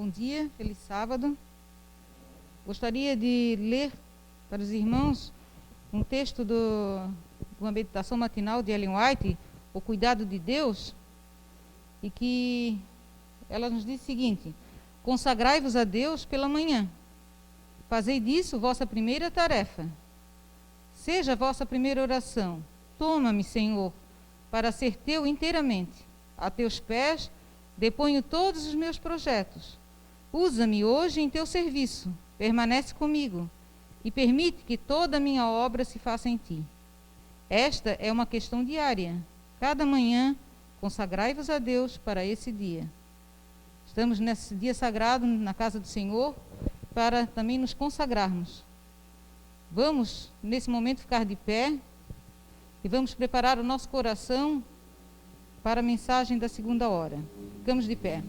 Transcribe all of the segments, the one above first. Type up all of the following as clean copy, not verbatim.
Bom dia, feliz sábado. Gostaria de ler para os irmãos um texto de uma meditação matinal de Ellen White, O Cuidado de Deus, e que ela nos diz o seguinte: consagrai-vos a Deus pela manhã, fazei disso vossa primeira tarefa. Seja a vossa primeira oração: toma-me, Senhor, para ser teu inteiramente. A teus pés deponho todos os meus projetos. Usa-me hoje em teu serviço, permanece comigo e permite que toda a minha obra se faça em ti. Esta é uma questão diária. Cada manhã, consagrai-vos a Deus para esse dia. Estamos nesse dia sagrado na casa do Senhor para também nos consagrarmos. Vamos, nesse momento, ficar de pé e vamos preparar o nosso coração para a mensagem da segunda hora. Ficamos de pé.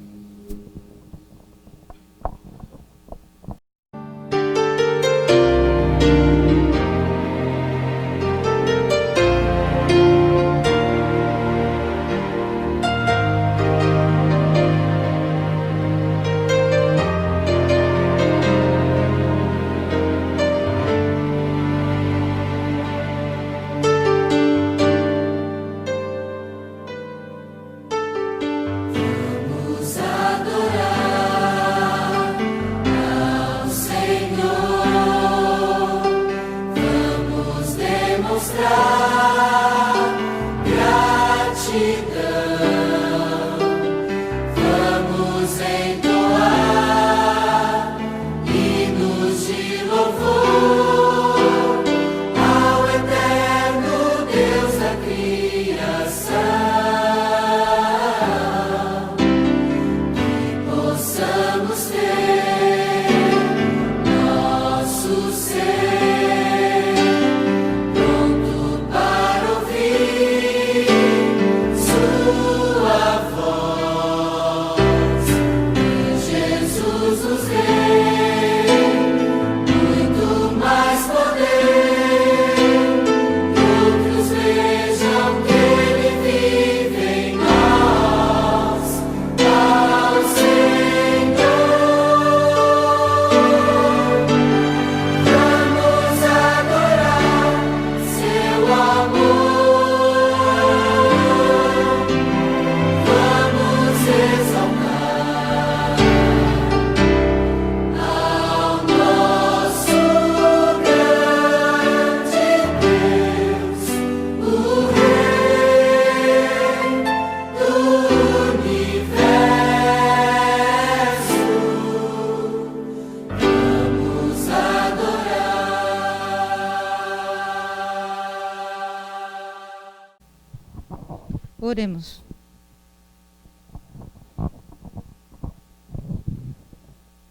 Oremos.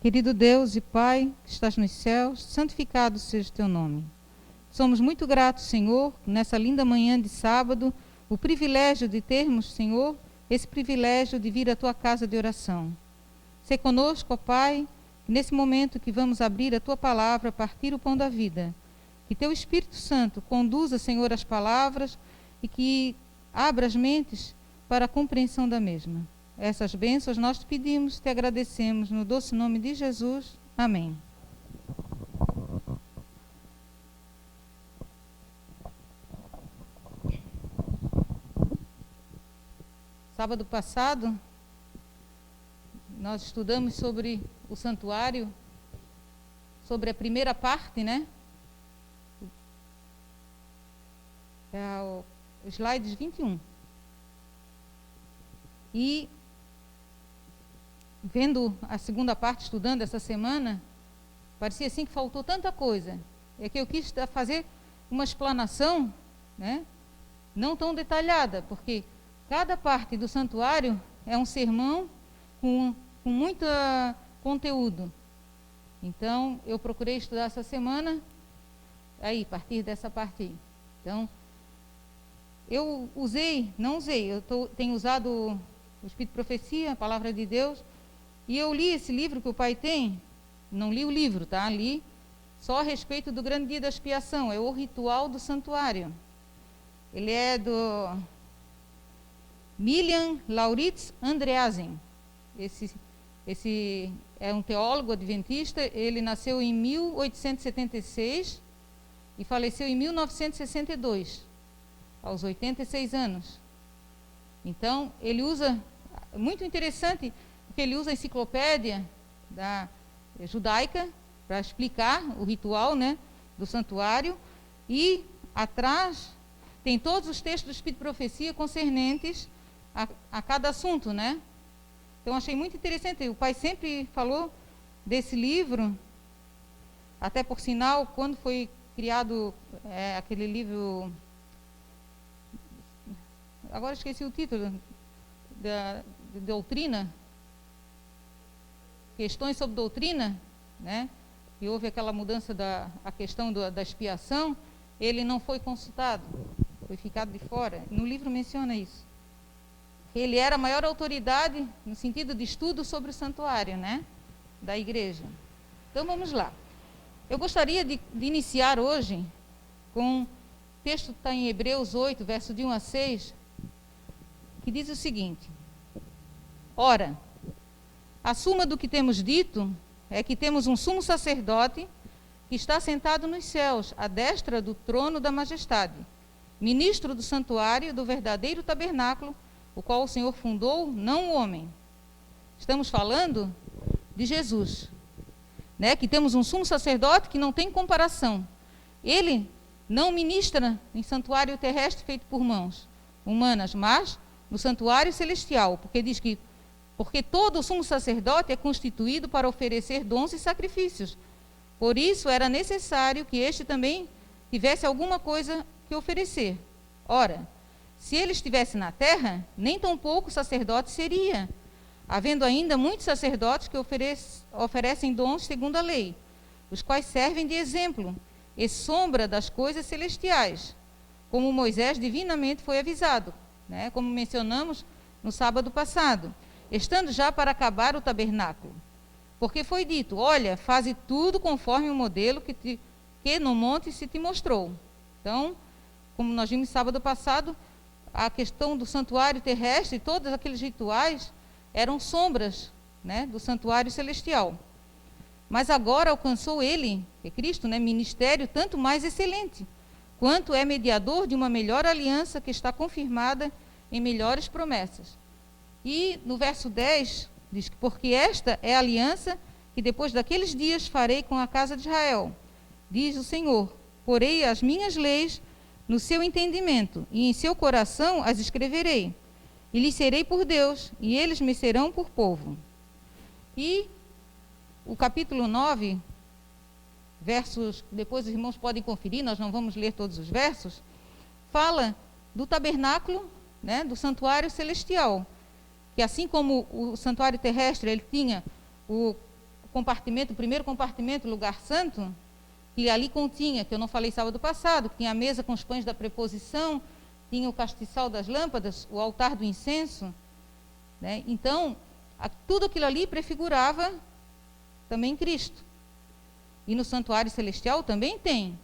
Querido Deus e Pai, que estás nos céus, santificado seja o teu nome. Somos muito gratos, Senhor, nessa linda manhã de sábado, o privilégio de termos, Senhor, esse privilégio de vir à tua casa de oração. Sê conosco, ó Pai, nesse momento que vamos abrir a tua palavra, partir o pão da vida. Que teu Espírito Santo conduza, Senhor, as palavras e que abra as mentes para a compreensão da mesma. Essas bênçãos nós te pedimos, te agradecemos, no doce nome de Jesus. Amém. Sábado passado, nós estudamos sobre o santuário, sobre a primeira parte, né? O slide 21. E, vendo a segunda parte, estudando essa semana, parecia assim que faltou tanta coisa. É que eu quis fazer uma explanação, né, não tão detalhada, porque cada parte do santuário é um sermão com muito conteúdo. Então, eu procurei estudar essa semana, a partir dessa parte aí. Então, eu tenho usado o Espírito de Profecia, a Palavra de Deus, e eu li esse livro que o pai tem, não li o livro, tá? Li só a respeito do grande dia da expiação, é o ritual do santuário. Ele é do Milian Lauritz Andreasen. Esse é um teólogo adventista. Ele nasceu em 1876 e faleceu em 1962, aos 86 anos. Então, ele usa, muito interessante, porque ele usa a enciclopédia judaica para explicar o ritual, né, do santuário, e atrás tem todos os textos do Espírito de Profecia concernentes a cada assunto, né? Então, achei muito interessante. O pai sempre falou desse livro, até por sinal, quando foi criado aquele livro, agora esqueci o título, de doutrina, questões sobre doutrina, né? E houve aquela mudança a questão da expiação, ele não foi consultado, foi ficado de fora. No livro menciona isso. Ele era a maior autoridade no sentido de estudo sobre o santuário, né, da igreja. Então vamos lá. Eu gostaria de iniciar hoje com o texto que está em Hebreus 8, verso de 1 a 6, que diz o seguinte: ora, a suma do que temos dito é que temos um sumo sacerdote que está sentado nos céus, à destra do trono da majestade, ministro do santuário do verdadeiro tabernáculo, o qual o Senhor fundou, não o homem. Estamos falando de Jesus, né? Que temos um sumo sacerdote que não tem comparação. Ele não ministra em santuário terrestre feito por mãos humanas, mas no santuário celestial, porque diz que porque todo o sumo sacerdote é constituído para oferecer dons e sacrifícios. Por isso era necessário que este também tivesse alguma coisa que oferecer. Ora, se ele estivesse na terra, nem tampouco sacerdote seria, havendo ainda muitos sacerdotes que oferecem dons segundo a lei, os quais servem de exemplo e sombra das coisas celestiais, como Moisés divinamente foi avisado, né, como mencionamos no sábado passado, estando já para acabar o tabernáculo. Porque foi dito: olha, faze tudo conforme o modelo que no monte se te mostrou. Então, como nós vimos sábado passado, a questão do santuário terrestre, todos aqueles rituais eram sombras, né, do santuário celestial. Mas agora alcançou ele, que é Cristo, né, ministério tanto mais excelente, quanto é mediador de uma melhor aliança que está confirmada em melhores promessas. E no verso 10 diz que porque esta é a aliança que depois daqueles dias farei com a casa de Israel, diz o Senhor: porei as minhas leis no seu entendimento, e em seu coração as escreverei, e lhes serei por Deus, e eles me serão por povo. E o capítulo 9, versos, depois os irmãos podem conferir, nós não vamos ler todos os versos, fala do tabernáculo, né, do santuário celestial, que assim como o santuário terrestre, ele tinha o compartimento, o primeiro compartimento, o lugar santo, que ali continha, que eu não falei sábado passado, que tinha a mesa com os pães da preposição, tinha o castiçal das lâmpadas, o altar do incenso, né? Então, tudo aquilo ali prefigurava também Cristo. E no santuário celestial também tem.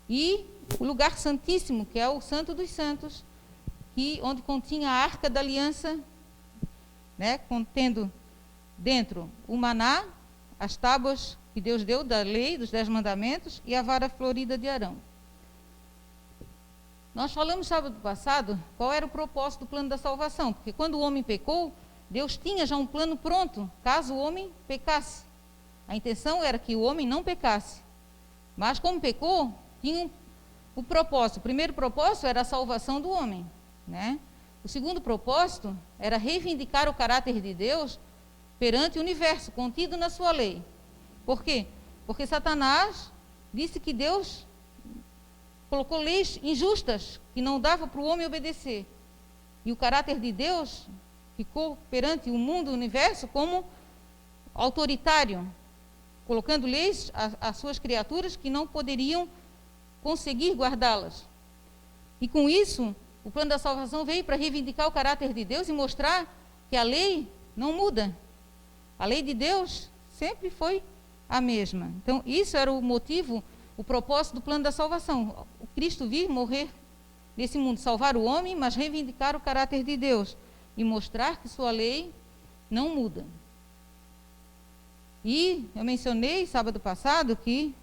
E o lugar santíssimo, que é o Santo dos Santos, onde continha a Arca da Aliança, né, contendo dentro o maná, as tábuas que Deus deu da lei, dos 10 mandamentos, e a vara florida de Arão. Nós falamos sábado passado qual era o propósito do plano da salvação, porque quando o homem pecou, Deus tinha já um plano pronto, caso o homem pecasse. A intenção era que o homem não pecasse, mas como pecou, tinha o propósito. O primeiro propósito era a salvação do homem, né? O segundo propósito era reivindicar o caráter de Deus perante o universo, contido na sua lei. Por quê? Porque Satanás disse que Deus colocou leis injustas, que não dava para o homem obedecer. E o caráter de Deus ficou perante o mundo, o universo, como autoritário, colocando leis às suas criaturas que não poderiam conseguir guardá-las. E com isso, o plano da salvação veio para reivindicar o caráter de Deus e mostrar que a lei não muda. A lei de Deus sempre foi a mesma. Então, isso era o motivo, o propósito do plano da salvação. O Cristo vir morrer nesse mundo, salvar o homem, mas reivindicar o caráter de Deus e mostrar que sua lei não muda. E eu mencionei sábado passado que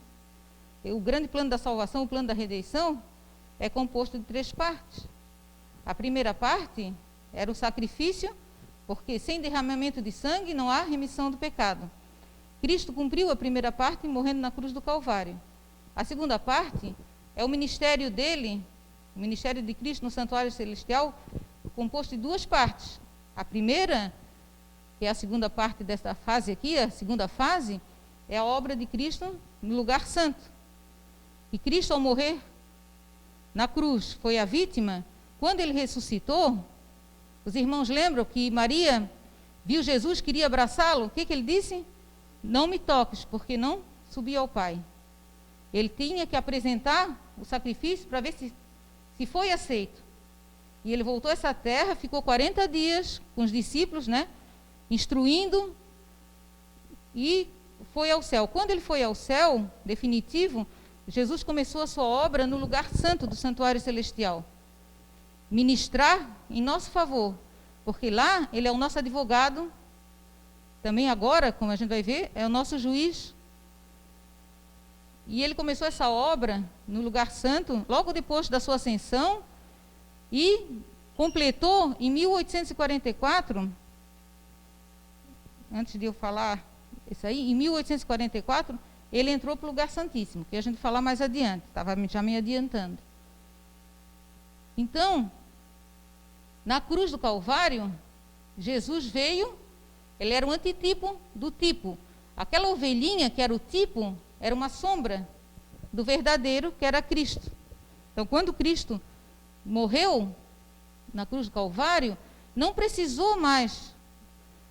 o grande plano da salvação, o plano da redenção, é composto de 3 partes. A primeira parte era o sacrifício, porque sem derramamento de sangue não há remissão do pecado. Cristo cumpriu a primeira parte morrendo na cruz do Calvário. A segunda parte é o ministério dele, o ministério de Cristo no santuário celestial, composto de 2 partes. A primeira, que é a segunda parte desta fase aqui, a segunda fase, é a obra de Cristo no lugar santo. E Cristo, ao morrer na cruz, foi a vítima. Quando ele ressuscitou, os irmãos lembram que Maria viu Jesus, queria abraçá-lo. O que ele disse? Não me toques, porque não subi ao Pai. Ele tinha que apresentar o sacrifício para ver se foi aceito. E ele voltou a essa terra, ficou 40 dias com os discípulos, né, instruindo, e foi ao céu. Quando ele foi ao céu, definitivo, Jesus começou a sua obra no lugar santo do santuário celestial. Ministrar em nosso favor, porque lá ele é o nosso advogado, também agora, como a gente vai ver, é o nosso juiz. E ele começou essa obra no lugar santo, logo depois da sua ascensão, e completou em 1844, antes de eu falar isso aí, em 1844, ele entrou para o lugar santíssimo, que a gente vai falar mais adiante, estava já me adiantando. Então, na cruz do Calvário, Jesus veio, ele era um antitipo do tipo. Aquela ovelhinha que era o tipo, era uma sombra do verdadeiro, que era Cristo. Então, quando Cristo morreu na cruz do Calvário, não precisou mais,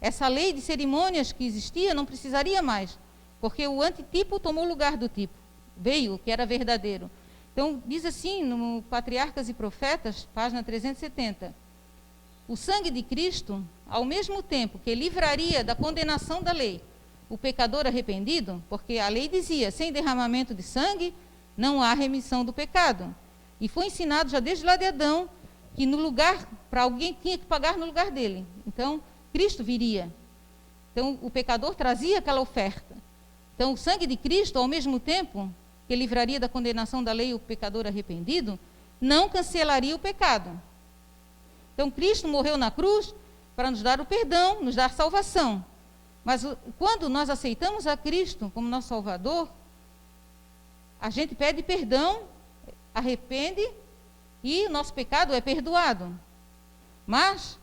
essa lei de cerimônias que existia, não precisaria mais, porque o antitipo tomou o lugar do tipo, veio, que era verdadeiro. Então, diz assim, no Patriarcas e Profetas, página 370, o sangue de Cristo, ao mesmo tempo que livraria da condenação da lei o pecador arrependido, porque a lei dizia, sem derramamento de sangue, não há remissão do pecado. E foi ensinado já desde lá de Adão, que no lugar, para alguém tinha que pagar no lugar dele. Então, Cristo viria. Então, o pecador trazia aquela oferta. Então, o sangue de Cristo, ao mesmo tempo que livraria da condenação da lei o pecador arrependido, não cancelaria o pecado. Então, Cristo morreu na cruz para nos dar o perdão, nos dar salvação. Mas quando nós aceitamos a Cristo como nosso Salvador, a gente pede perdão, arrepende e o nosso pecado é perdoado. Mas,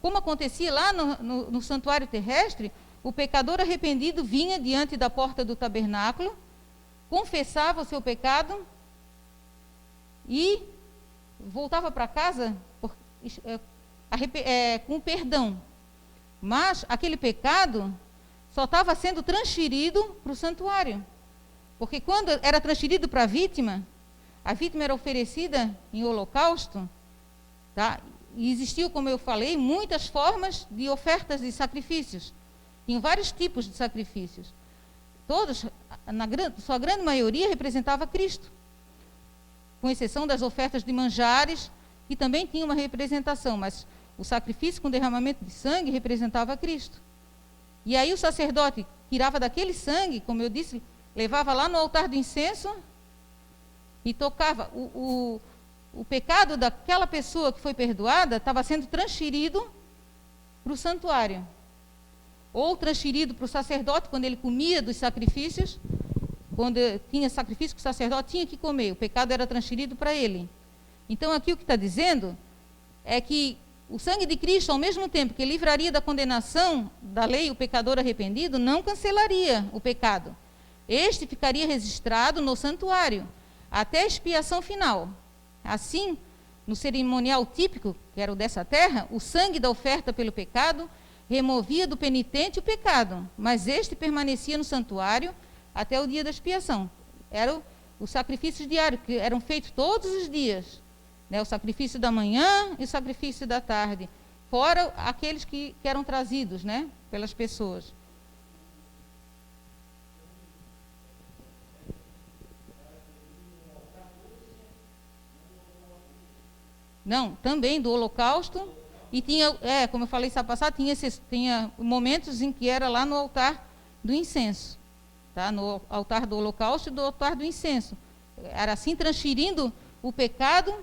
como acontecia lá no santuário terrestre, o pecador arrependido vinha diante da porta do tabernáculo, confessava o seu pecado e voltava para casa com perdão. Mas aquele pecado só estava sendo transferido para o santuário. Porque quando era transferido para a vítima era oferecida em holocausto, tá? E existiam, como eu falei, muitas formas de ofertas de sacrifícios. Tinham vários tipos de sacrifícios. Todos, sua grande maioria, representava Cristo. Com exceção das ofertas de manjares, que também tinham uma representação, mas o sacrifício com derramamento de sangue representava Cristo. E aí o sacerdote tirava daquele sangue, como eu disse, levava lá no altar do incenso e tocava. O pecado daquela pessoa que foi perdoada estava sendo transferido para o santuário. Ou transferido para o sacerdote, quando ele comia dos sacrifícios, quando tinha sacrifício que o sacerdote tinha que comer, o pecado era transferido para ele. Então aqui o que está dizendo é que o sangue de Cristo, ao mesmo tempo que livraria da condenação da lei o pecador arrependido, não cancelaria o pecado. Este ficaria registrado no santuário, até a expiação final. Assim, no cerimonial típico, que era o dessa terra, o sangue da oferta pelo pecado removia do penitente o pecado, mas este permanecia no santuário até o dia da expiação. Eram os sacrifícios diários, que eram feitos todos os dias. O sacrifício da manhã e o sacrifício da tarde, fora aqueles que eram trazidos, né, pelas pessoas. Não, também do holocausto, e tinha, como eu falei sábado passado, tinha momentos em que era lá no altar do incenso, tá? No altar do holocausto e do altar do incenso. Era assim, transferindo o pecado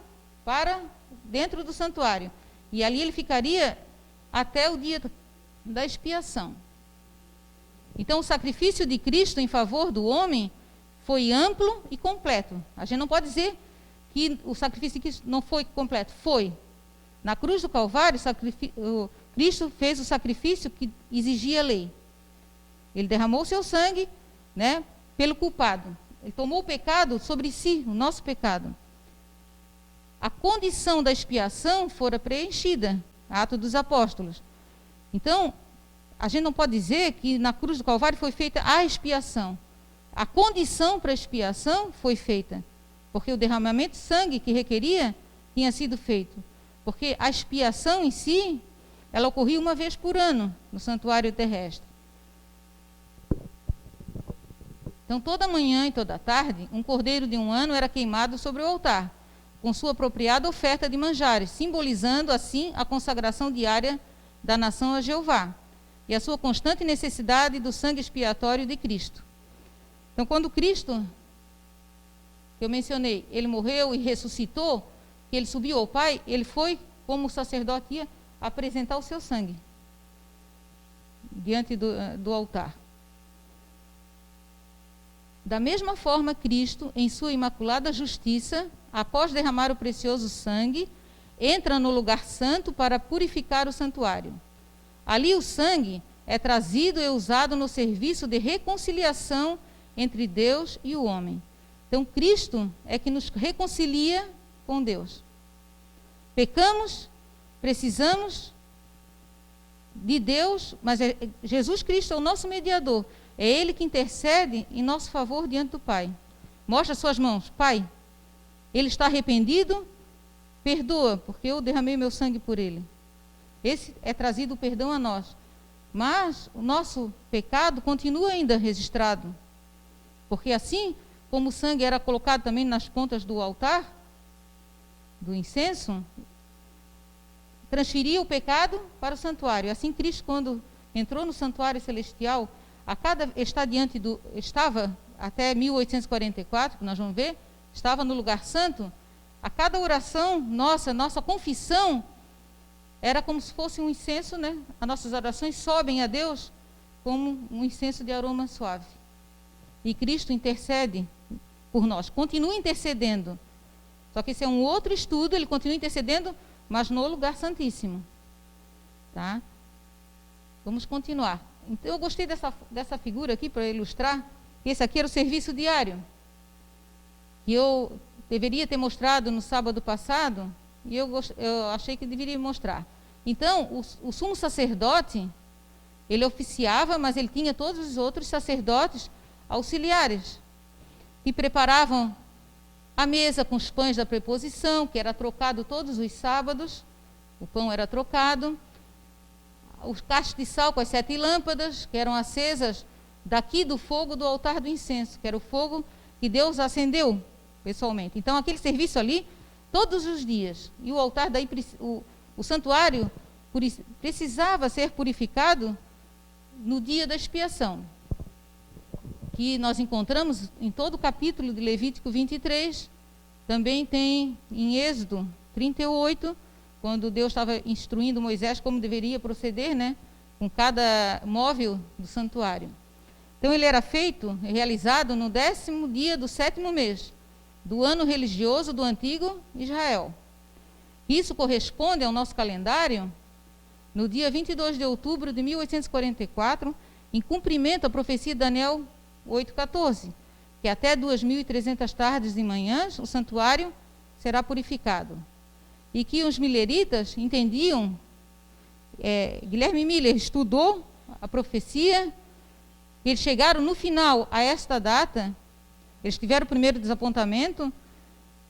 para dentro do santuário. E ali ele ficaria até o dia da expiação. Então, o sacrifício de Cristo em favor do homem foi amplo e completo. A gente não pode dizer que o sacrifício de Cristo não foi completo. Foi. Na cruz do Calvário, Cristo fez o sacrifício que exigia a lei. Ele derramou o seu sangue, né, pelo culpado. Ele tomou o pecado sobre si, o nosso pecado. A condição da expiação fora preenchida, Atos dos Apóstolos. Então, a gente não pode dizer que na cruz do Calvário foi feita a expiação. A condição para a expiação foi feita, porque o derramamento de sangue que requeria tinha sido feito. Porque a expiação em si, ela ocorria uma vez por ano no santuário terrestre. Então, toda manhã e toda tarde, um cordeiro de 1 ano era queimado sobre o altar, com sua apropriada oferta de manjares, simbolizando assim a consagração diária da nação a Jeová e a sua constante necessidade do sangue expiatório de Cristo. Então, quando Cristo, que eu mencionei, ele morreu e ressuscitou, que ele subiu ao Pai, ele foi, como o sacerdote ia, apresentar o seu sangue diante do altar. Da mesma forma, Cristo, em sua imaculada justiça, após derramar o precioso sangue, entra no lugar santo para purificar o santuário. Ali o sangue é trazido e usado no serviço de reconciliação entre Deus e o homem. Então, Cristo é que nos reconcilia com Deus. Pecamos, precisamos de Deus, mas Jesus Cristo é o nosso mediador. É Ele que intercede em nosso favor diante do Pai. Mostra suas mãos. Pai, ele está arrependido? Perdoa, porque eu derramei meu sangue por ele. Esse é trazido o perdão a nós. Mas o nosso pecado continua ainda registrado. Porque assim como o sangue era colocado também nas pontas do altar, do incenso, transferia o pecado para o santuário. Assim, Cristo, quando entrou no santuário celestial, estava até 1844, que nós vamos ver, estava no lugar santo. A cada oração nossa confissão, era como se fosse um incenso, né? As nossas orações sobem a Deus como um incenso de aroma suave. E Cristo intercede por nós, continua intercedendo. Só que esse é um outro estudo, ele continua intercedendo, mas no lugar santíssimo. Tá? Vamos continuar. Então, eu gostei dessa figura aqui para ilustrar que esse aqui era o serviço diário, que eu deveria ter mostrado no sábado passado, e eu achei que deveria mostrar. Então, o sumo sacerdote, ele oficiava, mas ele tinha todos os outros sacerdotes auxiliares, que preparavam a mesa com os pães da preposição, que era trocado todos os sábados, o pão era trocado, os cachos de sal com as 7 lâmpadas, que eram acesas daqui do fogo do altar do incenso, que era o fogo que Deus acendeu pessoalmente. Então, aquele serviço ali, todos os dias. E o altar, daí, o santuário precisava ser purificado no dia da expiação, que nós encontramos em todo o capítulo de Levítico 23, também tem em Êxodo 38, quando Deus estava instruindo Moisés como deveria proceder, né, com cada móvel do santuário. Então, ele era realizado no 10º dia do 7º mês, do ano religioso do antigo Israel. Isso corresponde ao nosso calendário no dia 22 de outubro de 1844, em cumprimento à profecia de Daniel 8,14, que até 2.300 tardes e manhãs o santuário será purificado. E que os mileritas entendiam, Guilherme Miller estudou a profecia, eles chegaram no final a esta data, eles tiveram o primeiro desapontamento,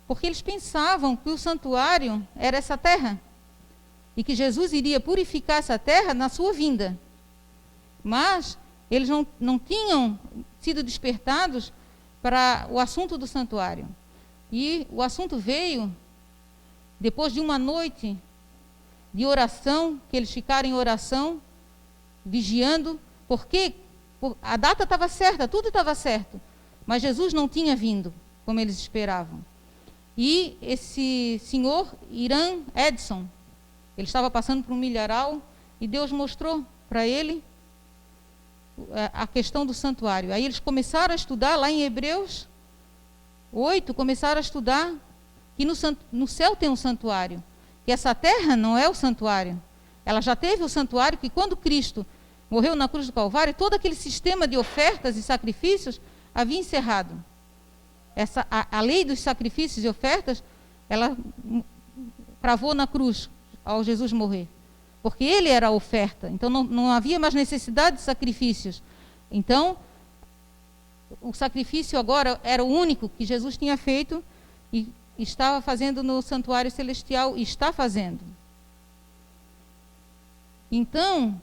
porque eles pensavam que o santuário era essa terra, e que Jesus iria purificar essa terra na sua vinda. Mas eles não tinham sido despertados para o assunto do santuário. E o assunto veio depois de uma noite de oração, que eles ficaram em oração, vigiando, porque A data estava certa, tudo estava certo, mas Jesus não tinha vindo, como eles esperavam. E esse senhor, Irã Edson, ele estava passando por um milharal, e Deus mostrou para ele a questão do santuário. Aí eles começaram a estudar, lá em Hebreus 8, começaram a estudar que no céu tem um santuário, que essa terra não é o santuário. Ela já teve o santuário, que quando Cristo morreu na cruz do Calvário, todo aquele sistema de ofertas e sacrifícios havia encerrado. A lei dos sacrifícios e ofertas, ela cravou na cruz ao Jesus morrer, porque ele era a oferta. Então não havia mais necessidade de sacrifícios. Então o sacrifício agora era o único que Jesus tinha feito e estava fazendo no santuário celestial, e está fazendo. Então,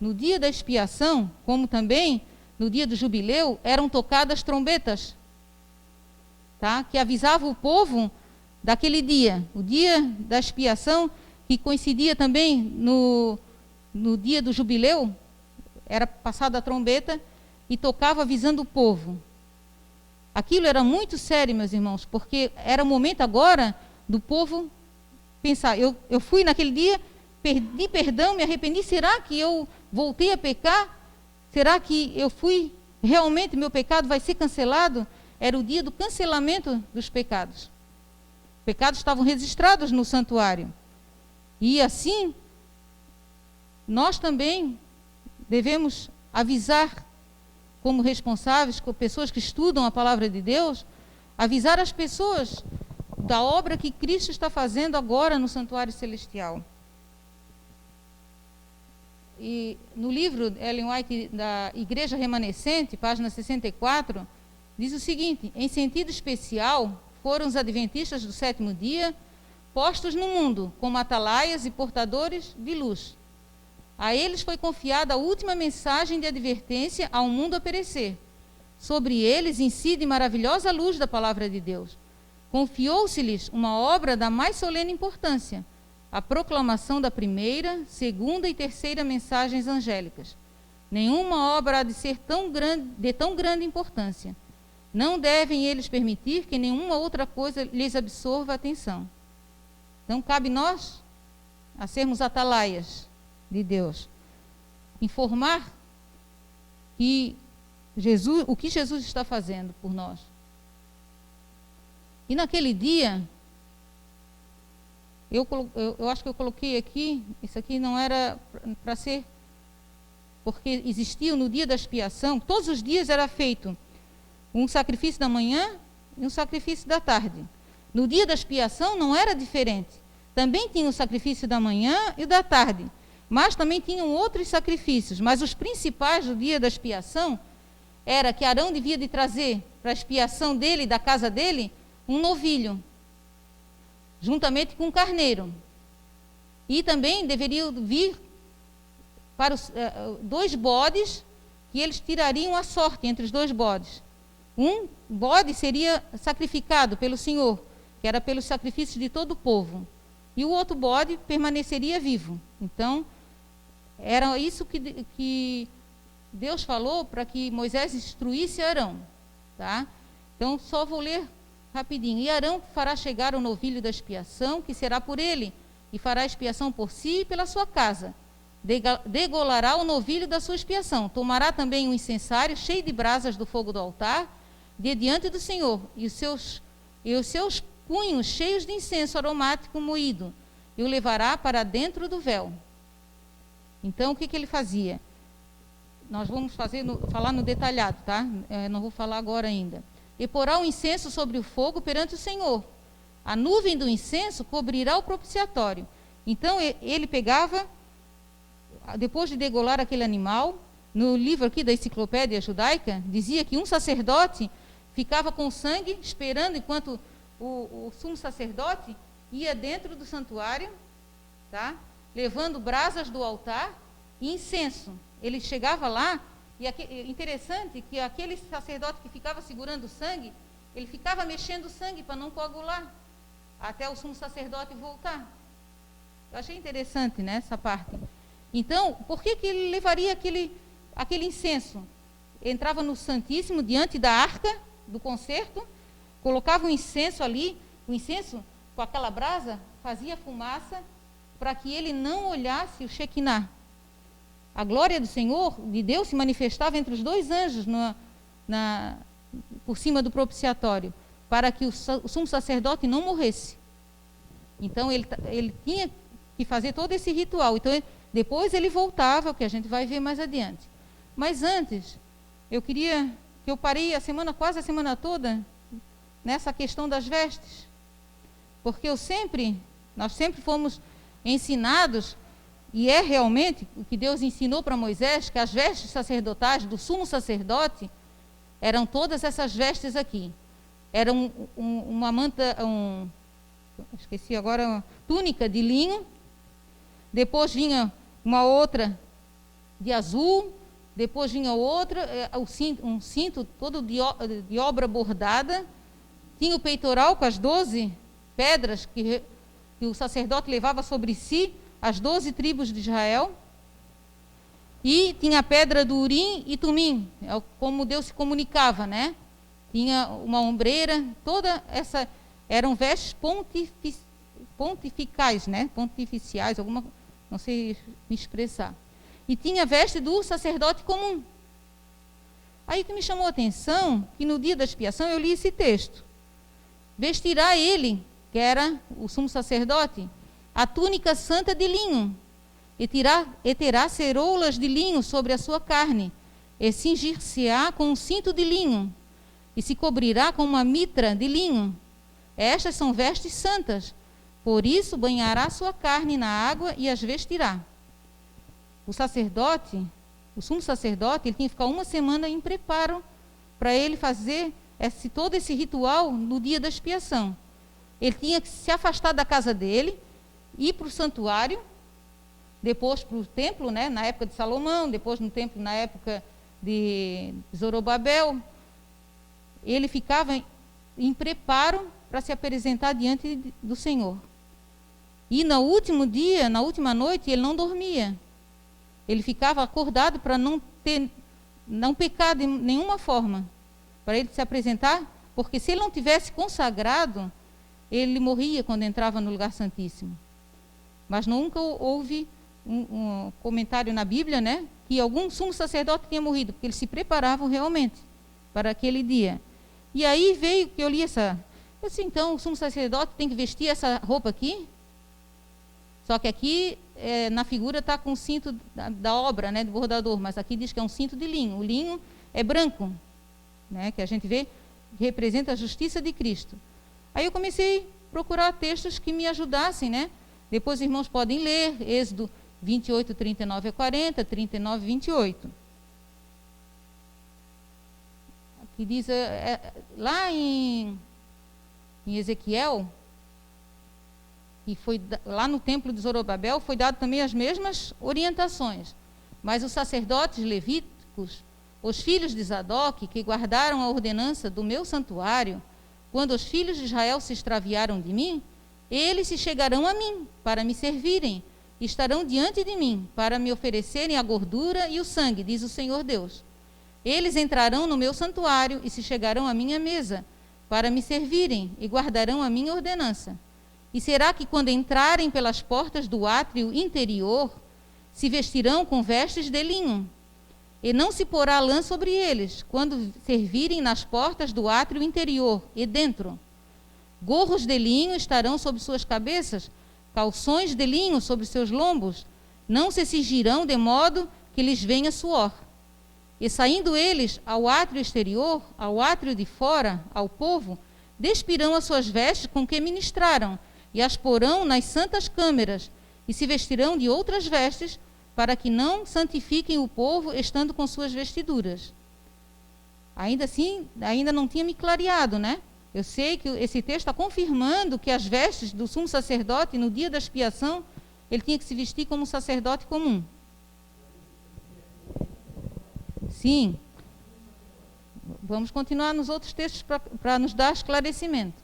no dia da expiação, como também no dia do jubileu, eram tocadas trombetas, tá? Que avisavam o povo daquele dia, o dia da expiação, que coincidia também no dia do jubileu. Era passada a trombeta e tocava avisando o povo. Aquilo era muito sério, meus irmãos, porque era o momento agora do povo pensar: eu fui naquele dia, pedi perdão, me arrependi, será que eu voltei a pecar? Será que eu fui, realmente meu pecado vai ser cancelado? Era o dia do cancelamento dos pecados. Os pecados estavam registrados no santuário. E assim, nós também devemos avisar, como responsáveis, como pessoas que estudam a palavra de Deus, avisar as pessoas da obra que Cristo está fazendo agora no santuário celestial. E no livro Ellen White, da Igreja Remanescente, página 64, diz o seguinte: em sentido especial, foram os adventistas do sétimo dia postos no mundo como atalaias e portadores de luz. A eles foi confiada a última mensagem de advertência ao mundo a perecer. Sobre eles incide maravilhosa luz da palavra de Deus. Confiou-se-lhes uma obra da mais solene importância: a proclamação da primeira, segunda e terceira mensagens angélicas. Nenhuma obra há de ser de tão grande importância. Não devem eles permitir que nenhuma outra coisa lhes absorva a atenção. Então, cabe nós a sermos atalaias de Deus, informar que o que Jesus está fazendo por nós. E naquele dia, eu acho que eu coloquei aqui, isso aqui não era para ser, porque existia no dia da expiação, todos os dias era feito um sacrifício da manhã e um sacrifício da tarde. No dia da expiação não era diferente. Também tinha o sacrifício da manhã e da tarde, mas também tinham outros sacrifícios. Mas os principais do dia da expiação era que Arão devia de trazer para a expiação dele, da casa dele, um novilho, juntamente com um carneiro. E também deveriam vir para os 2 bodes, que eles tirariam a sorte entre os 2 bodes. Um bode seria sacrificado pelo Senhor, que era pelo sacrifício de todo o povo, e o outro bode permaneceria vivo. Então, era isso que Deus falou para que Moisés instruísse Arão, tá? Então, só vou ler rapidinho. E Arão fará chegar o novilho da expiação, que será por ele, e fará expiação por si e pela sua casa. Degolará o novilho da sua expiação. Tomará também um incensário cheio de brasas do fogo do altar, de diante do Senhor, e os seus punhos cheios de incenso aromático moído, e o levará para dentro do véu. Então, o que ele fazia? Nós vamos falar no detalhado, tá? Não vou falar agora ainda. E porá o incenso sobre o fogo perante o Senhor. A nuvem do incenso cobrirá o propiciatório. Então, ele pegava, depois de degolar aquele animal, no livro aqui da Enciclopédia Judaica, dizia que um sacerdote ficava com o sangue, esperando enquanto o sumo sacerdote ia dentro do santuário, tá? Levando brasas do altar e incenso. Ele chegava lá, e interessante que aquele sacerdote que ficava segurando o sangue, ele ficava mexendo o sangue para não coagular, até o sumo sacerdote voltar. Eu achei interessante, né, essa parte. Então, por que ele levaria aquele incenso? entrava no Santíssimo, diante da arca do concerto, colocava o incenso ali, o incenso com aquela brasa, fazia fumaça, para que ele não olhasse o Shekinah. A glória do Senhor, de Deus, se manifestava entre os dois anjos por cima do propiciatório, para que o sumo sacerdote não morresse. Então ele tinha que fazer todo esse ritual. Então depois ele voltava, o que a gente vai ver mais adiante. Mas antes, eu parei quase a semana toda nessa questão das vestes, porque nós sempre fomos ensinados, e é realmente o que Deus ensinou para Moisés, que as vestes sacerdotais do sumo sacerdote eram todas essas vestes aqui. Era uma manta, esqueci agora, uma túnica de linho, depois vinha uma outra de azul, depois vinha outra, um cinto todo de obra bordada, tinha o peitoral com as 12 pedras que o sacerdote levava sobre si, as 12 tribos de Israel, e tinha a pedra do Urim e Tumim, como Deus se comunicava, né? Tinha uma ombreira, eram vestes pontificais, né? Pontificiais, não sei me expressar. E tinha a veste do sacerdote comum. Aí o que me chamou a atenção, que no dia da expiação eu li esse texto. Vestirá ele, que era o sumo sacerdote, a túnica santa de linho, e terá ceroulas de linho sobre a sua carne, e cingir-se-á com um cinto de linho, e se cobrirá com uma mitra de linho. Estas são vestes santas, por isso banhará sua carne na água e as vestirá. O sumo sacerdote, ele tinha que ficar uma semana em preparo para ele fazer todo esse ritual no dia da expiação. Ele tinha que se afastar da casa dele, ir para o santuário, depois para o templo, né, na época de Salomão, depois no templo na época de Zorobabel. Ele ficava em preparo para se apresentar diante do Senhor. E no último dia, na última noite, ele não dormia. Ele ficava acordado para não pecar de nenhuma forma, para ele se apresentar, porque se ele não tivesse consagrado, ele morria quando entrava no lugar santíssimo. Mas nunca houve um comentário na Bíblia, né, que algum sumo sacerdote tinha morrido, porque eles se preparavam realmente para aquele dia. E aí veio que eu li eu disse, então o sumo sacerdote tem que vestir essa roupa aqui? Só que aqui na figura está com o cinto da obra, né, do bordador, mas aqui diz que é um cinto de linho. O linho é branco, né, que a gente vê que representa a justiça de Cristo. Aí eu comecei a procurar textos que me ajudassem, né? Depois os irmãos podem ler Êxodo 28, 39 a 40, 39, 28. Aqui diz, lá em Ezequiel, e foi lá no templo de Zorobabel, foi dado também as mesmas orientações. Mas os sacerdotes levíticos, os filhos de Zadok, que guardaram a ordenança do meu santuário, quando os filhos de Israel se extraviaram de mim, eles se chegarão a mim para me servirem, e estarão diante de mim para me oferecerem a gordura e o sangue, diz o Senhor Deus. Eles entrarão no meu santuário e se chegarão à minha mesa para me servirem e guardarão a minha ordenança. E será que quando entrarem pelas portas do átrio interior, se vestirão com vestes de linho, e não se porá lã sobre eles, quando servirem nas portas do átrio interior e dentro. Gorros de linho estarão sobre suas cabeças, calções de linho sobre seus lombos, não se cingirão de modo que lhes venha suor. E saindo eles ao átrio exterior, ao átrio de fora, ao povo, despirão as suas vestes com que ministraram, e as porão nas santas câmeras, e se vestirão de outras vestes, para que não santifiquem o povo, estando com suas vestiduras. Ainda assim, ainda não tinha me clareado, né? Eu sei que esse texto está confirmando que as vestes do sumo sacerdote, no dia da expiação, ele tinha que se vestir como um sacerdote comum. Sim. Vamos continuar nos outros textos para nos dar esclarecimento.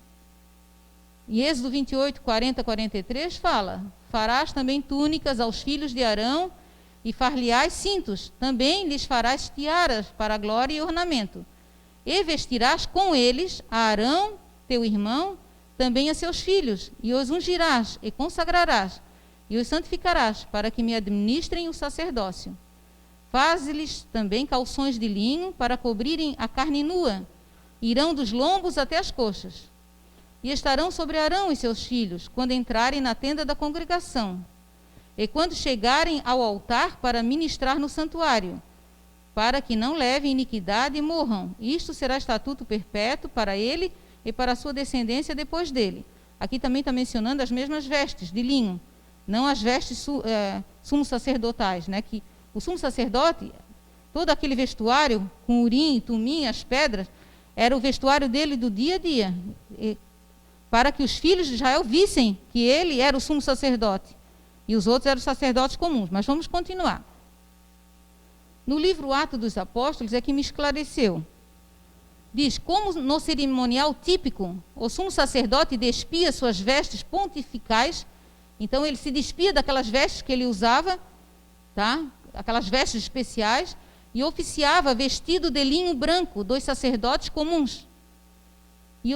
E Êxodo 28, 40 a 43 fala: farás também túnicas aos filhos de Arão e far-lhe-ás cintos, também lhes farás tiaras para a glória e ornamento. E vestirás com eles a Arão, teu irmão, também a seus filhos, e os ungirás, e consagrarás, e os santificarás, para que me administrem o sacerdócio. Faz-lhes também calções de linho, para cobrirem a carne nua, irão dos lombos até as coxas. E estarão sobre Arão e seus filhos, quando entrarem na tenda da congregação, e quando chegarem ao altar para ministrar no santuário, para que não levem iniquidade e morram. Isto será estatuto perpétuo para ele e para a sua descendência depois dele. Aqui também está mencionando as mesmas vestes de linho, não as vestes sumos sacerdotais, né? Que o sumo sacerdote, todo aquele vestuário com urim, tumim, as pedras, era o vestuário dele do dia a dia, para que os filhos de Israel vissem que ele era o sumo sacerdote e os outros eram os sacerdotes comuns. Mas vamos continuar. No livro Atos dos Apóstolos é que me esclareceu. Diz, como no cerimonial típico, o sumo sacerdote despia suas vestes pontificais, então ele se despia daquelas vestes que ele usava, tá? Aquelas vestes especiais, e oficiava vestido de linho branco dos sacerdotes comuns. E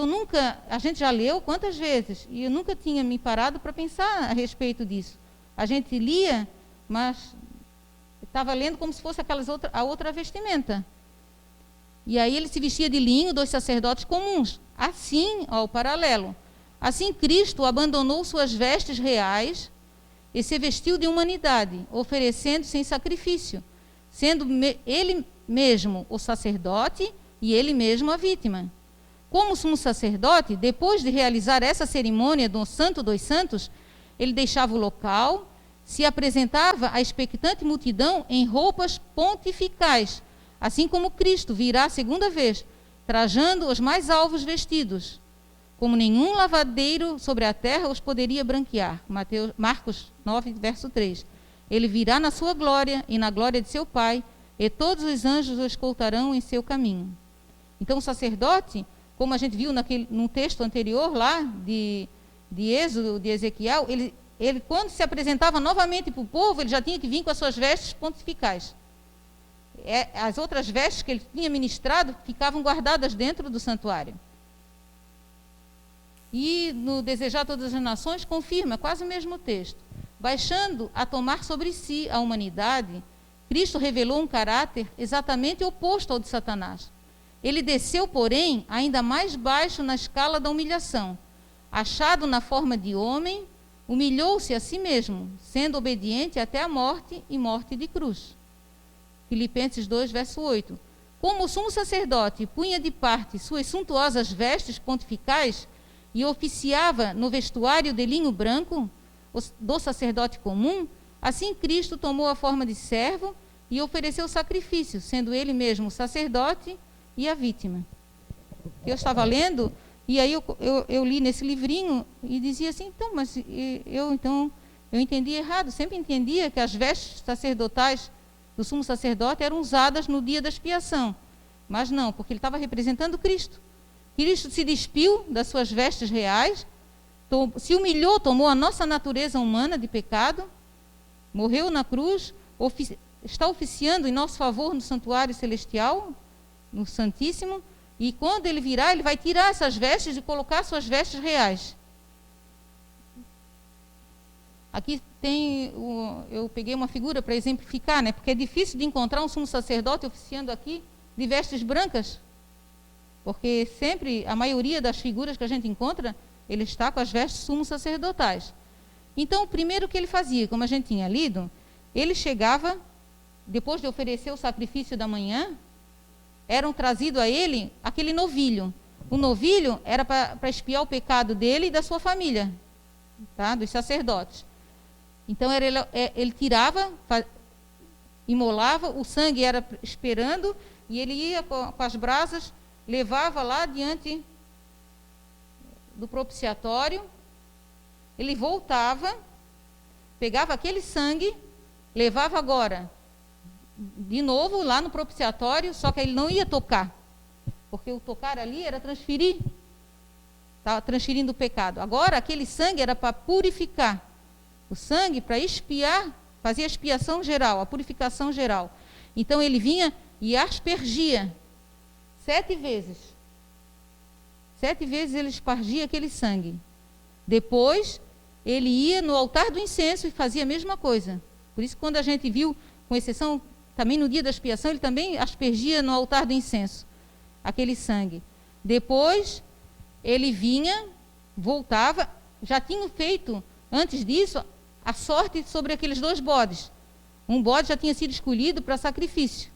a gente já leu quantas vezes, e eu nunca tinha me parado para pensar a respeito disso. A gente lia, mas estava lendo como se fosse a outra vestimenta. E aí ele se vestia de linho dos sacerdotes comuns. Assim, ó, o paralelo. Assim Cristo abandonou suas vestes reais e se vestiu de humanidade, oferecendo-se em sacrifício, sendo ele mesmo o sacerdote e ele mesmo a vítima. Como sumo sacerdote, depois de realizar essa cerimônia do Santo dos Santos, ele deixava o local, se apresentava à expectante multidão em roupas pontificais, assim como Cristo virá a segunda vez, trajando os mais alvos vestidos, como nenhum lavadeiro sobre a terra os poderia branquear. Marcos 9, verso 3. Ele virá na sua glória e na glória de seu Pai, e todos os anjos o escoltarão em seu caminho. Então o sacerdote, como a gente viu num texto anterior lá, de Êxodo, de Ezequiel, ele quando se apresentava novamente para o povo, ele já tinha que vir com as suas vestes pontificais. As outras vestes que ele tinha ministrado ficavam guardadas dentro do santuário. E no Desejar Todas as Nações confirma quase o mesmo texto. Baixando a tomar sobre si a humanidade, Cristo revelou um caráter exatamente oposto ao de Satanás. Ele desceu, porém, ainda mais baixo na escala da humilhação. Achado na forma de homem, humilhou-se a si mesmo, sendo obediente até a morte e morte de cruz. Filipenses 2, verso 8. Como o sumo sacerdote punha de parte suas suntuosas vestes pontificais e oficiava no vestuário de linho branco do sacerdote comum, assim Cristo tomou a forma de servo e ofereceu sacrifício, sendo ele mesmo o sacerdote e a vítima. Eu estava lendo, e aí eu li nesse livrinho e dizia assim, eu entendi errado, sempre entendia que as vestes sacerdotais do sumo sacerdote eram usadas no dia da expiação, mas não, porque ele estava representando Cristo. Cristo se despiu das suas vestes reais, se humilhou, tomou a nossa natureza humana de pecado, morreu na cruz, está oficiando em nosso favor no santuário celestial, no Santíssimo, e quando ele virá, ele vai tirar essas vestes e colocar suas vestes reais. Aqui eu peguei uma figura para exemplificar, né? Porque é difícil de encontrar um sumo sacerdote oficiando aqui de vestes brancas, porque sempre, a maioria das figuras que a gente encontra, ele está com as vestes sumos sacerdotais. Então, o primeiro que ele fazia, como a gente tinha lido, ele chegava, depois de oferecer o sacrifício da manhã, eram trazido a ele aquele novilho. O novilho era para expiar o pecado dele e da sua família, tá? Dos sacerdotes. Então ele tirava, imolava, o sangue era esperando, e ele ia com as brasas, levava lá diante do propiciatório, ele voltava, pegava aquele sangue, levava agora de novo lá no propiciatório, só que ele não ia tocar, porque o tocar ali era transferir, estava transferindo o pecado. Agora aquele sangue era para purificar, o sangue para expiar fazia a expiação geral, a purificação geral. Então ele vinha e aspergia 7 vezes. 7 vezes ele espargia aquele sangue. Depois ele ia no altar do incenso e fazia a mesma coisa. Por isso, quando a gente viu, com exceção também no dia da expiação, ele também aspergia no altar do incenso aquele sangue. Depois ele vinha, voltava, já tinha feito antes disso a sorte sobre aqueles 2 bodes. Um bode já tinha sido escolhido para sacrifício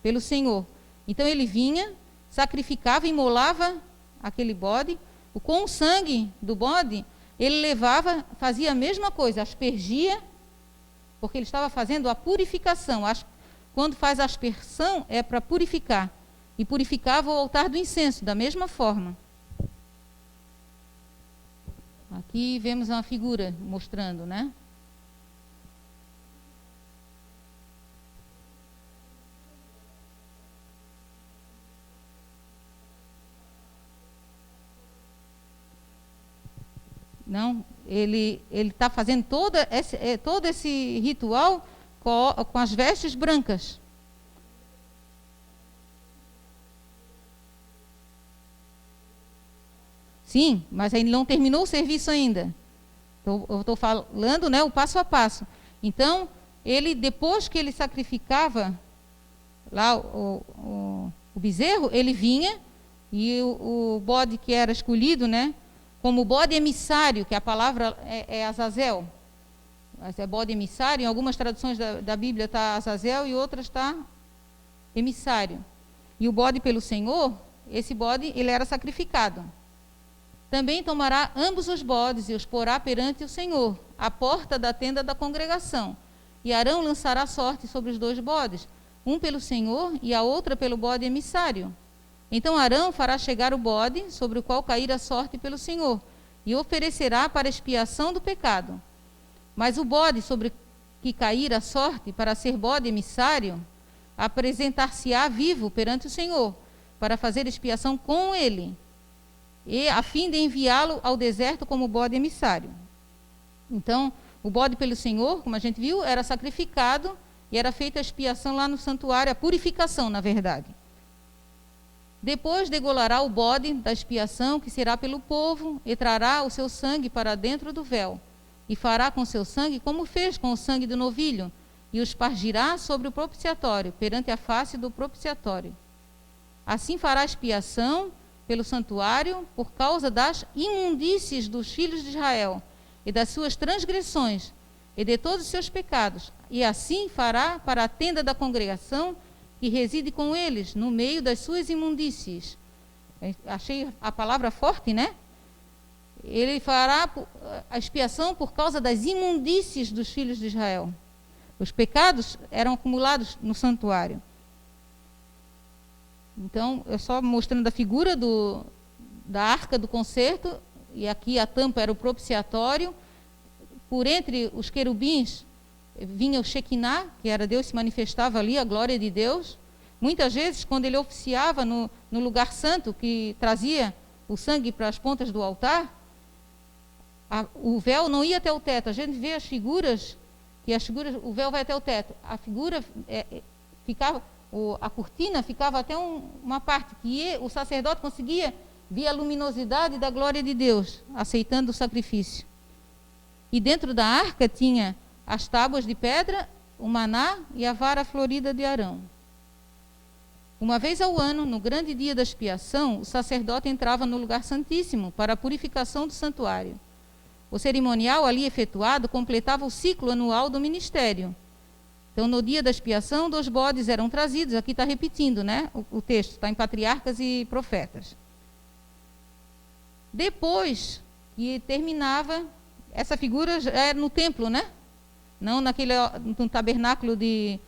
pelo Senhor. Então ele vinha, sacrificava, imolava aquele bode, com o sangue do bode, ele levava, fazia a mesma coisa, aspergia, porque ele estava fazendo a purificação. Quando faz a aspersão, é para purificar. E purificava o altar do incenso, da mesma forma. Aqui vemos uma figura mostrando, né? Não, ele está fazendo todo esse ritual com as vestes brancas. Sim, mas ele não terminou o serviço ainda. Eu estou falando, né, o passo a passo. Então, ele, depois que ele sacrificava lá o bezerro, ele vinha e o bode que era escolhido, né, como bode emissário, que a palavra é Azazel. Mas é bode emissário, em algumas traduções da Bíblia está Azazel e outras está emissário. E o bode pelo Senhor, esse bode, ele era sacrificado. Também tomará ambos os bodes e os porá perante o Senhor, à porta da tenda da congregação. E Arão lançará sorte sobre os 2 bodes, um pelo Senhor e a outra pelo bode emissário. Então Arão fará chegar o bode, sobre o qual cair a sorte pelo Senhor, e oferecerá para expiação do pecado. Mas o bode sobre que cair a sorte para ser bode emissário, apresentar-se-á vivo perante o Senhor, para fazer expiação com ele, e a fim de enviá-lo ao deserto como bode emissário. Então, o bode pelo Senhor, como a gente viu, era sacrificado e era feita a expiação lá no santuário, a purificação, na verdade. Depois degolará o bode da expiação, que será pelo povo, e trará o seu sangue para dentro do véu, e fará com seu sangue como fez com o sangue do novilho, e o espargirá sobre o propiciatório, perante a face do propiciatório. Assim fará expiação pelo santuário por causa das imundícies dos filhos de Israel, e das suas transgressões, e de todos os seus pecados, e assim fará para a tenda da congregação, que reside com eles, no meio das suas imundícies. Achei a palavra forte, né? Ele fará a expiação por causa das imundícies dos filhos de Israel. Os pecados eram acumulados no santuário. Então, é só mostrando a figura da arca do concerto, e aqui a tampa era o propiciatório. Por entre os querubins vinha o Shekinah, que era Deus se manifestava ali, a glória de Deus. Muitas vezes, quando ele oficiava no lugar santo, que trazia o sangue para as pontas do altar, o véu não ia até o teto. A gente vê as figuras, o véu vai até o teto. A figura ficava, a cortina ficava até uma parte, que o sacerdote conseguia ver a luminosidade da glória de Deus, aceitando o sacrifício. E dentro da arca tinha as tábuas de pedra, o maná e a vara florida de Arão. Uma vez ao ano, no grande dia da expiação, o sacerdote entrava no lugar santíssimo para a purificação do santuário. O cerimonial ali efetuado completava o ciclo anual do ministério. Então, no dia da expiação, 2 bodes eram trazidos. Aqui está repetindo, né? O texto está em Patriarcas e Profetas. Depois que terminava, essa figura já era no templo, né? Não no tabernáculo de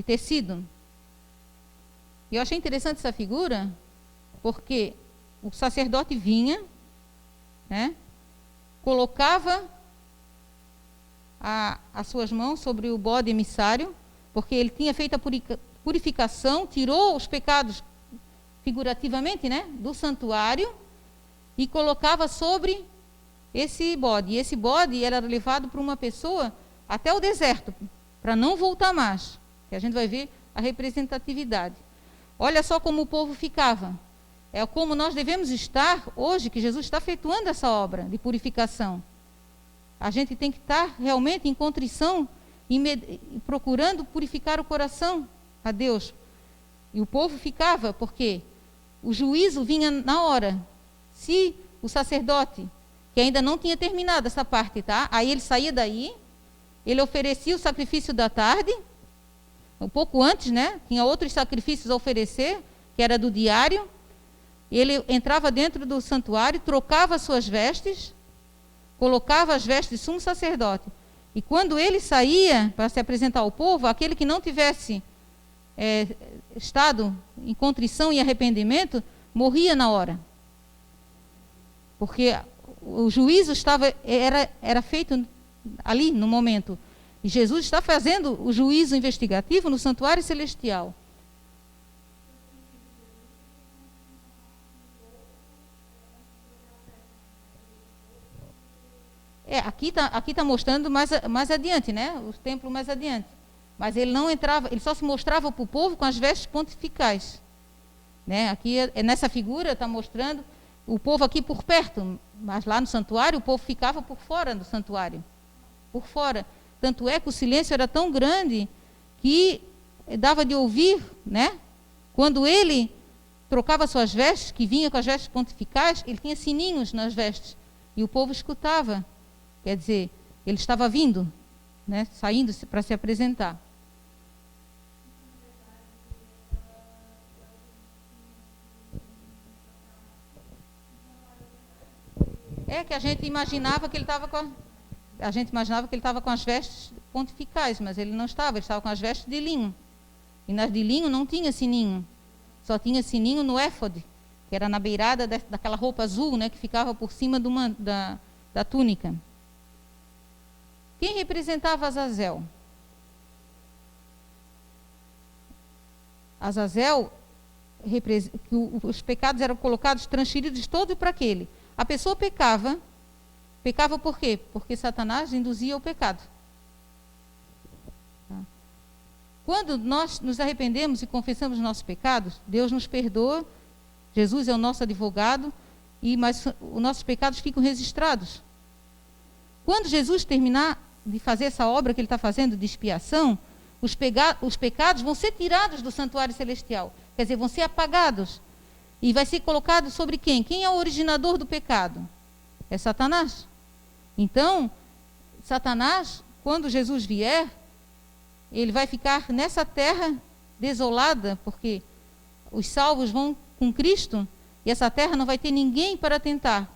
tecido. E eu achei interessante essa figura, porque o sacerdote vinha, né? Colocava as suas mãos sobre o bode emissário, porque ele tinha feito a purificação, tirou os pecados, figurativamente, né, do santuário, e colocava sobre esse bode. E esse bode era levado por uma pessoa até o deserto, para não voltar mais, que a gente vai ver a representatividade. Olha só como o povo ficava. É como nós devemos estar hoje, que Jesus está efetuando essa obra de purificação. A gente tem que estar realmente em contrição e procurando purificar o coração a Deus. E o povo ficava, porque o juízo vinha na hora. Se o sacerdote, que ainda não tinha terminado essa parte, tá? Aí ele saía daí, ele oferecia o sacrifício da tarde, um pouco antes, né? Tinha outros sacrifícios a oferecer, que era do diário. Ele entrava dentro do santuário, trocava suas vestes, colocava as vestes de sumo sacerdote. E quando ele saía para se apresentar ao povo, aquele que não tivesse estado em contrição e arrependimento, morria na hora. Porque o juízo era feito ali, no momento. E Jesus está fazendo o juízo investigativo no santuário celestial. Aqui tá mostrando mais adiante, né? O templo mais adiante. Mas ele não entrava, ele só se mostrava para o povo com as vestes pontificais. Né? Aqui, nessa figura, está mostrando o povo aqui por perto, mas lá no santuário, o povo ficava por fora do santuário. Por fora. Tanto é que o silêncio era tão grande que dava de ouvir, né? Quando ele trocava suas vestes, que vinha com as vestes pontificais, ele tinha sininhos nas vestes. E o povo escutava. Quer dizer, ele estava vindo, né? Saindo para se apresentar. Que a gente imaginava que ele estava com as vestes pontificais, mas ele não estava, ele estava com as vestes de linho. E nas de linho não tinha sininho. Só tinha sininho no éfode, que era na beirada daquela roupa azul, né, que ficava por cima da túnica. Quem representava Azazel? Azazel, os pecados eram colocados, transferidos todos para aquele. A pessoa pecava por quê? Porque Satanás induzia o pecado. Quando nós nos arrependemos e confessamos nossos pecados, Deus nos perdoa, Jesus é o nosso advogado, mas os nossos pecados ficam registrados. Quando Jesus terminar de fazer essa obra que ele está fazendo de expiação, os pecados vão ser tirados do santuário celestial, quer dizer, vão ser apagados. E vai ser colocado sobre quem? Quem é o originador do pecado? É Satanás. Então, Satanás, quando Jesus vier, ele vai ficar nessa terra desolada, porque os salvos vão com Cristo, e essa terra não vai ter ninguém para tentar.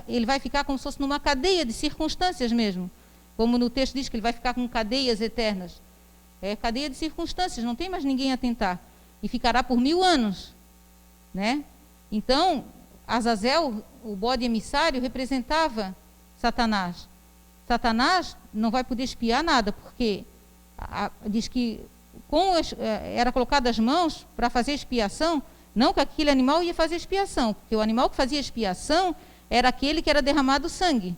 Ele vai ficar como se fosse numa cadeia de circunstâncias mesmo. Como no texto diz que ele vai ficar com cadeias eternas. É cadeia de circunstâncias, não tem mais ninguém a tentar. E ficará por 1000 anos. Né? Então, Azazel, o bode emissário, representava Satanás. Satanás não vai poder espiar nada, porque diz que era colocado as mãos para fazer expiação, não que aquele animal ia fazer expiação, porque o animal que fazia expiação era aquele que era derramado sangue.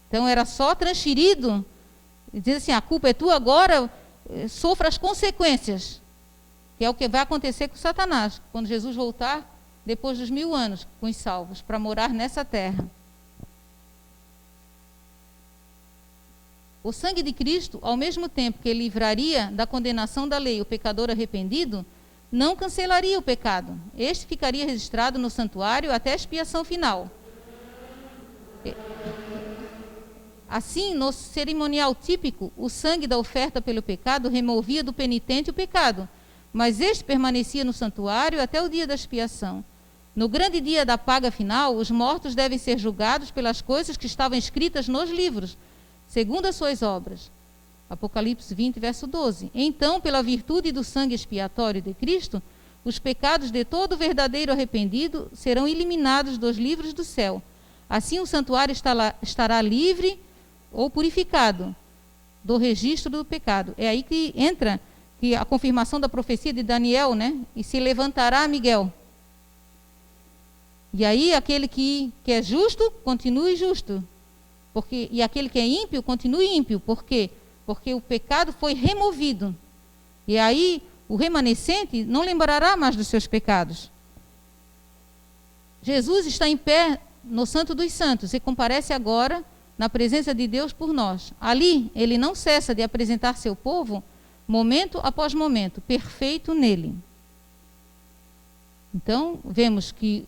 Então era só transferido, diz assim, a culpa é tua, agora sofra as consequências. Que é o que vai acontecer com Satanás, quando Jesus voltar, depois dos 1000 anos, com os salvos, para morar nessa terra. O sangue de Cristo, ao mesmo tempo que ele livraria da condenação da lei o pecador arrependido, não cancelaria o pecado. Este ficaria registrado no santuário até a expiação final. Assim, no cerimonial típico, o sangue da oferta pelo pecado removia do penitente o pecado, mas este permanecia no santuário até o dia da expiação. No grande dia da paga final, os mortos devem ser julgados pelas coisas que estavam escritas nos livros, segundo as suas obras. Apocalipse 20, verso 12. Então, pela virtude do sangue expiatório de Cristo, os pecados de todo verdadeiro arrependido serão eliminados dos livros do céu. Assim, o santuário estará livre ou purificado do registro do pecado. É aí que entra a confirmação da profecia de Daniel, né? E se levantará Miguel. E aí aquele que é justo, continue justo. E aquele que é ímpio, continue ímpio. Por quê? porque o pecado foi removido. E aí, o remanescente não lembrará mais dos seus pecados. Jesus está em pé no Santo dos Santos e comparece agora na presença de Deus por nós. Ali, ele não cessa de apresentar seu povo, momento após momento, perfeito nele. Então, vemos que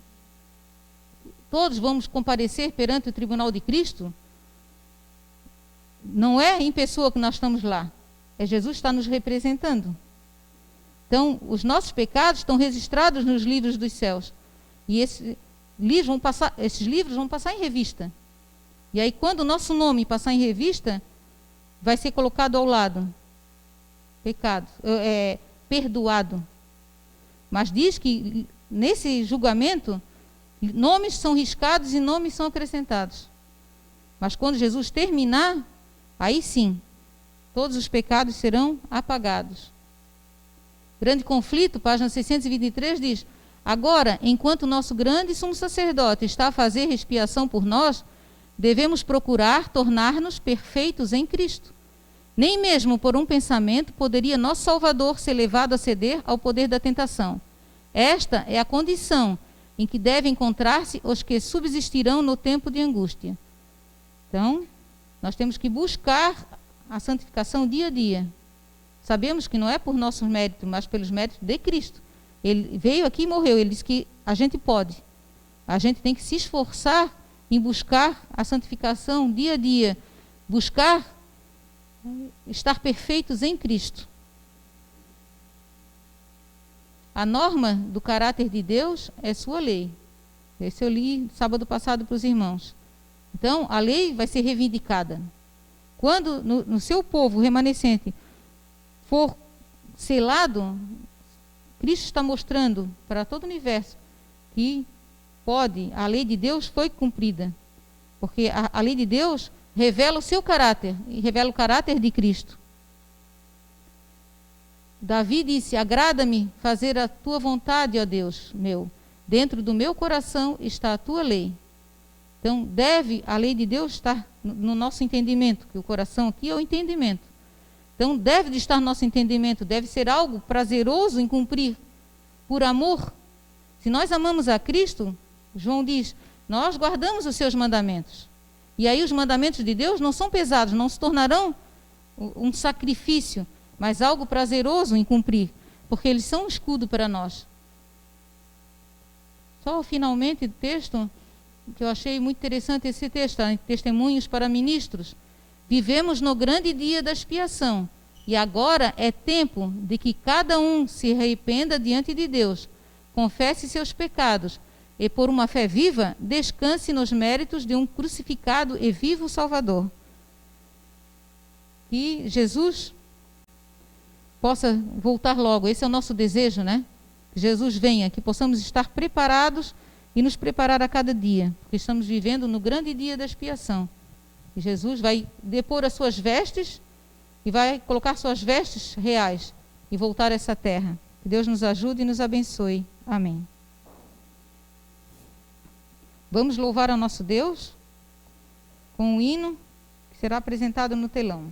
todos vamos comparecer perante o tribunal de Cristo. Não é em pessoa que nós estamos lá, é Jesus que está nos representando. Então, os nossos pecados estão registrados nos livros dos céus. E esses livros vão passar em revista. E aí, quando o nosso nome passar em revista, vai ser colocado ao lado. Pecado, perdoado. Mas diz que nesse julgamento, nomes são riscados e nomes são acrescentados. Mas quando Jesus terminar, aí sim, todos os pecados serão apagados. Grande Conflito, página 623, diz: agora, enquanto o nosso grande sumo sacerdote está a fazer expiação por nós, devemos procurar tornar-nos perfeitos em Cristo. Nem mesmo por um pensamento poderia nosso Salvador ser levado a ceder ao poder da tentação. Esta é a condição em que devem encontrar-se os que subsistirão no tempo de angústia. Então, nós temos que buscar a santificação dia a dia. Sabemos que não é por nossos méritos, mas pelos méritos de Cristo. Ele veio aqui e morreu. Ele disse que a gente pode. A gente tem que se esforçar em buscar a santificação dia a dia. Buscar estar perfeitos em Cristo. A norma do caráter de Deus é sua lei. Esse eu li sábado passado para os irmãos. Então, a lei vai ser reivindicada. Quando no seu povo remanescente for selado, Cristo está mostrando para todo o universo que a lei de Deus foi cumprida. Porque a lei de Deus revela o seu caráter e revela o caráter de Cristo. Davi disse: agrada-me fazer a tua vontade, ó Deus meu. Dentro do meu coração está a tua lei. Então, deve a lei de Deus estar no nosso entendimento, que o coração aqui é o entendimento. Então, deve de estar no nosso entendimento, deve ser algo prazeroso em cumprir, por amor. Se nós amamos a Cristo, João diz, nós guardamos os seus mandamentos. E aí os mandamentos de Deus não são pesados, não se tornarão um sacrifício, mas algo prazeroso em cumprir, porque eles são um escudo para nós. Só finalmente o texto, que eu achei muito interessante esse texto, Testemunhos para Ministros. Vivemos no grande dia da expiação, e agora é tempo de que cada um se arrependa diante de Deus, confesse seus pecados, e por uma fé viva, descanse nos méritos de um crucificado e vivo Salvador. Que Jesus possa voltar logo, esse é o nosso desejo, né? Que Jesus venha, que possamos estar preparados e nos preparar a cada dia, porque estamos vivendo no grande dia da expiação. E Jesus vai depor as suas vestes e vai colocar suas vestes reais e voltar a essa terra. Que Deus nos ajude e nos abençoe. Amém. Vamos louvar ao nosso Deus com um hino que será apresentado no telão.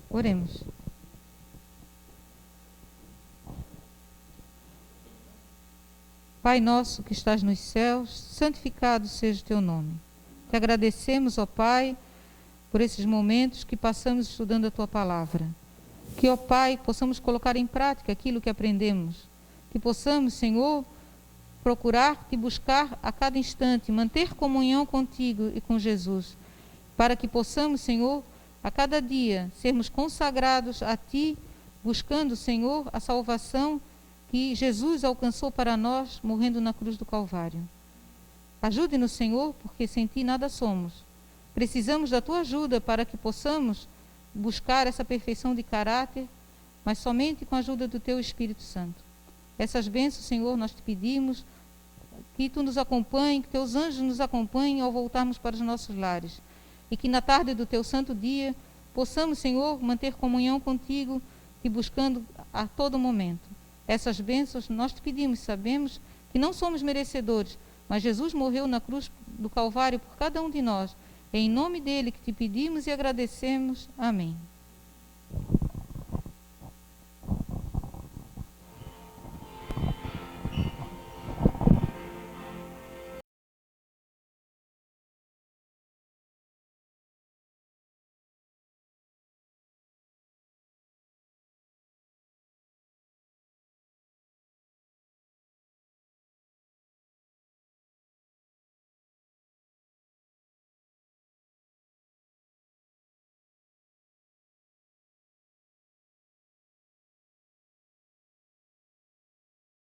Oremos. Pai nosso que estás nos céus, santificado seja o teu nome. Te agradecemos, ó Pai, por esses momentos que passamos estudando a tua palavra. Que, ó Pai, possamos colocar em prática aquilo que aprendemos. Que possamos, Senhor, procurar te buscar a cada instante, manter comunhão contigo e com Jesus, para que possamos, Senhor, a cada dia sermos consagrados a ti, buscando, Senhor, a salvação que Jesus alcançou para nós, morrendo na cruz do Calvário. Ajude-nos, Senhor, porque sem ti nada somos. Precisamos da tua ajuda para que possamos buscar essa perfeição de caráter, mas somente com a ajuda do teu Espírito Santo. Essas bênçãos, Senhor, nós te pedimos, que tu nos acompanhe, que teus anjos nos acompanhem ao voltarmos para os nossos lares. E que na tarde do teu santo dia, possamos, Senhor, manter comunhão contigo, te buscando a todo momento. Essas bênçãos nós te pedimos, sabemos que não somos merecedores, mas Jesus morreu na cruz do Calvário por cada um de nós. É em nome dele que te pedimos e agradecemos. Amém.